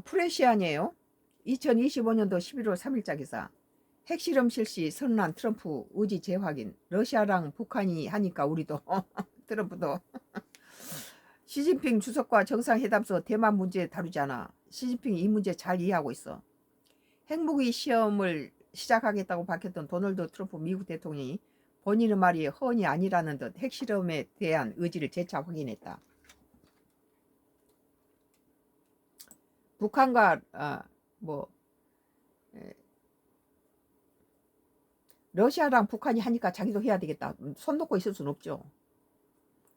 프레시안이에요. 2025년도 11월 3일자 기사. 핵실험 실시 선언한 트럼프 의지 재확인. 러시아랑 북한이 하니까 우리도 트럼프도 시진핑 주석과 정상회담서 대만 문제 다루지 않아. 시진핑이 이 문제 잘 이해하고 있어. 핵무기 시험을 시작하겠다고 밝혔던 도널드 트럼프 미국 대통령이 본인의 말이 허언이 아니라는 듯 핵실험에 대한 의지를 재차 확인했다. 북한과 뭐 러시아랑 북한이 하니까 자기도 해야 되겠다. 손 놓고 있을 수는 없죠.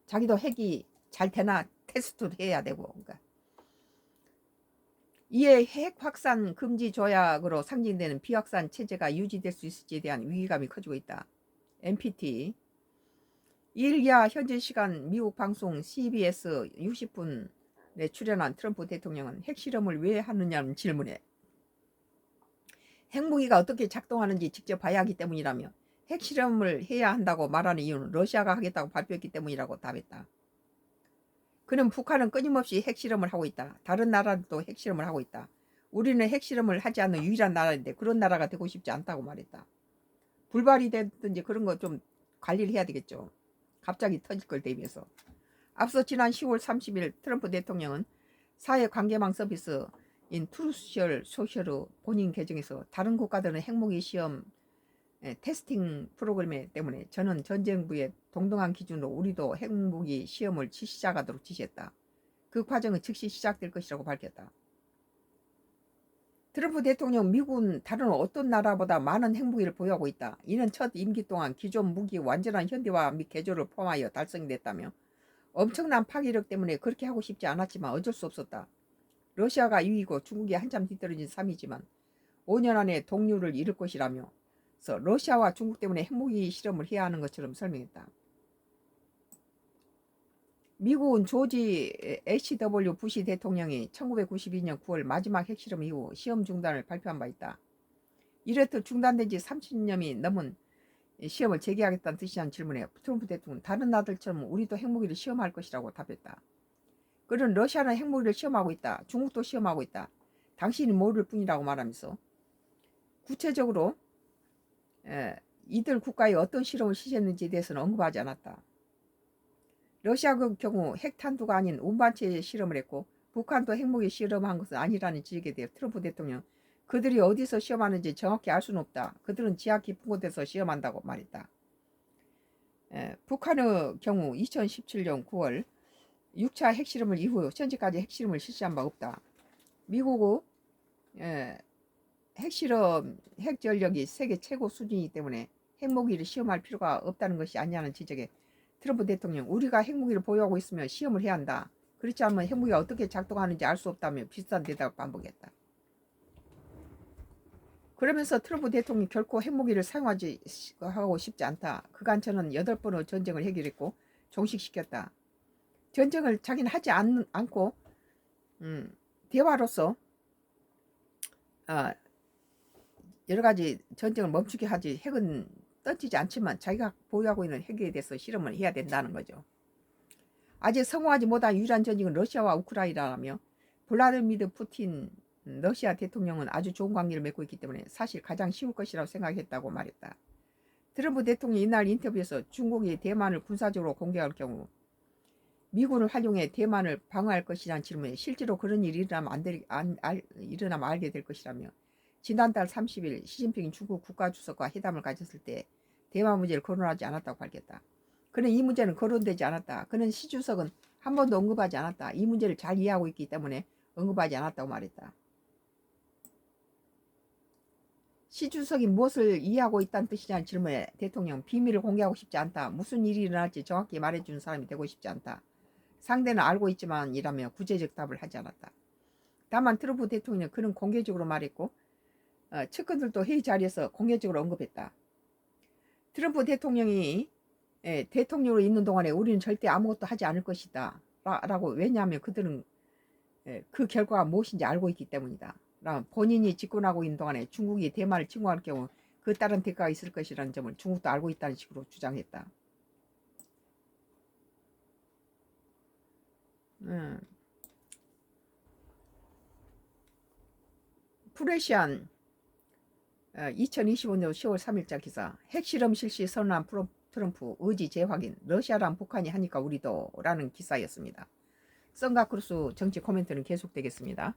자기도 핵이 잘 되나 테스트도 해야 되고. 그러니까. 이에 핵 확산 금지 조약으로 상징되는 비확산 체제가 유지될 수 있을지에 대한 위기감이 커지고 있다. NPT 2일야 현지 시간 미국 방송 CBS 60분에 출연한 트럼프 대통령은 핵실험을 왜 하느냐는 질문에 핵무기가 어떻게 작동하는지 직접 봐야 하기 때문이라며 핵실험을 해야 한다고 말하는 이유는 러시아가 하겠다고 발표했기 때문이라고 답했다. 그는 북한은 끊임없이 핵실험을 하고 있다. 다른 나라들도 핵실험을 하고 있다. 우리는 핵실험을 하지 않는 유일한 나라인데 그런 나라가 되고 싶지 않다고 말했다. 불발이 됐든지 그런 거 좀 관리를 해야 되겠죠. 갑자기 터질 걸 대비해서. 앞서 지난 10월 30일 트럼프 대통령은 사회관계망 서비스인 트루스 소셜의 본인 계정에서 다른 국가들은 핵무기 시험 테스팅 프로그램 때문에 저는 전쟁부의 동등한 기준으로 우리도 핵무기 시험을 시작하도록 지시했다. 그 과정은 즉시 시작될 것이라고 밝혔다. 트럼프 대통령 미국은 다른 어떤 나라보다 많은 핵무기를 보유하고 있다. 이는 첫 임기 동안 기존 무기 완전한 현대화 및 개조를 포함하여 달성이 됐다며 엄청난 파괴력 때문에 그렇게 하고 싶지 않았지만 어쩔 수 없었다. 러시아가 2위고 중국이 한참 뒤떨어진 3위지만 5년 안에 동률을 이룰 것이라며 러시아와 중국 때문에 핵무기 실험을 해야 하는 것처럼 설명했다. 미국은 조지 H.W. 부시 대통령이 1992년 9월 마지막 핵실험 이후 시험 중단을 발표한 바 있다. 이렇듯 중단된 지 30년이 넘은 시험을 재개하겠다는 뜻이란 질문에 트럼프 대통령은 다른 나라들처럼 우리도 핵무기를 시험할 것이라고 답했다. 그는 러시아는 핵무기를 시험하고 있다. 중국도 시험하고 있다. 당신이 모를 뿐이라고 말하면서 구체적으로 이들 국가의 어떤 실험을 실시했는지에 대해서는 언급하지 않았다. 러시아의 경우 핵탄두가 아닌 운반체 실험을 했고 북한도 핵무기 실험한 것은 아니라는 지적에 대해 트럼프 대통령 그들이 어디서 시험하는지 정확히 알 수는 없다. 그들은 지하 깊은 곳에서 시험한다고 말했다. 북한의 경우 2017년 9월 6차 핵실험을 이후 현재까지 핵실험을 실시한 바 없다. 미국의 핵실험, 핵전력이 세계 최고 수준이기 때문에 핵무기를 시험할 필요가 없다는 것이 아니냐는 지적에 트럼프 대통령 우리가 핵무기를 보유하고 있으면 시험을 해야 한다. 그렇지 않으면 핵무기가 어떻게 작동하는지 알 수 없다며 비슷한 대답을 반복했다. 그러면서 트럼프 대통령이 결코 핵무기를 사용하지 하고 싶지 않다. 그간 저는 8번의 전쟁을 해결했고 종식시켰다. 전쟁을 자기는 하지 않고 대화로서 여러 가지 전쟁을 멈추게 하지 핵은 던지지 않지만 자기가 보유하고 있는 핵에 대해서 실험을 해야 된다는 거죠. 아직 성공하지 못한 유일한 전쟁은 러시아와 우크라이나라며 블라디미르 푸틴 러시아 대통령은 아주 좋은 관계를 맺고 있기 때문에 사실 가장 쉬울 것이라고 생각했다고 말했다. 트럼프 대통령이 이날 인터뷰에서 중국이 대만을 군사적으로 공격할 경우 미군을 활용해 대만을 방어할 것이라는 질문에 실제로 그런 일이 일어나면 알게 될 것이라며 지난달 30일 시진핑 중국 국가주석과 회담을 가졌을 때 대만 문제를 거론하지 않았다고 밝혔다. 그는 이 문제는 거론되지 않았다. 그는 시 주석은 한 번도 언급하지 않았다. 이 문제를 잘 이해하고 있기 때문에 언급하지 않았다고 말했다. 시 주석이 무엇을 이해하고 있다는 뜻이냐는 질문에 대통령 비밀을 공개하고 싶지 않다. 무슨 일이 일어날지 정확히 말해주는 사람이 되고 싶지 않다. 상대는 알고 있지만 이라며 구체적 답을 하지 않았다. 다만 트럼프 대통령은 그는 공개적으로 말했고 측근들도 회의 자리에서 공개적으로 언급했다. 트럼프 대통령이 대통령으로 있는 동안에 우리는 절대 아무것도 하지 않을 것이다 라고. 왜냐하면 그들은 그 결과가 무엇인지 알고 있기 때문이다. 본인이 집권하고 있는 동안에 중국이 대만을 침공할 경우 그 따른 대가가 있을 것이라는 점을 중국도 알고 있다는 식으로 주장했다. 프레시안 2025년 10월 3일자 기사. 핵실험 실시 선언한 트럼프 의지 재확인. 러시아랑 북한이 하니까 우리도 라는 기사였습니다. 썬가 크루스 정치 코멘트는 계속되겠습니다.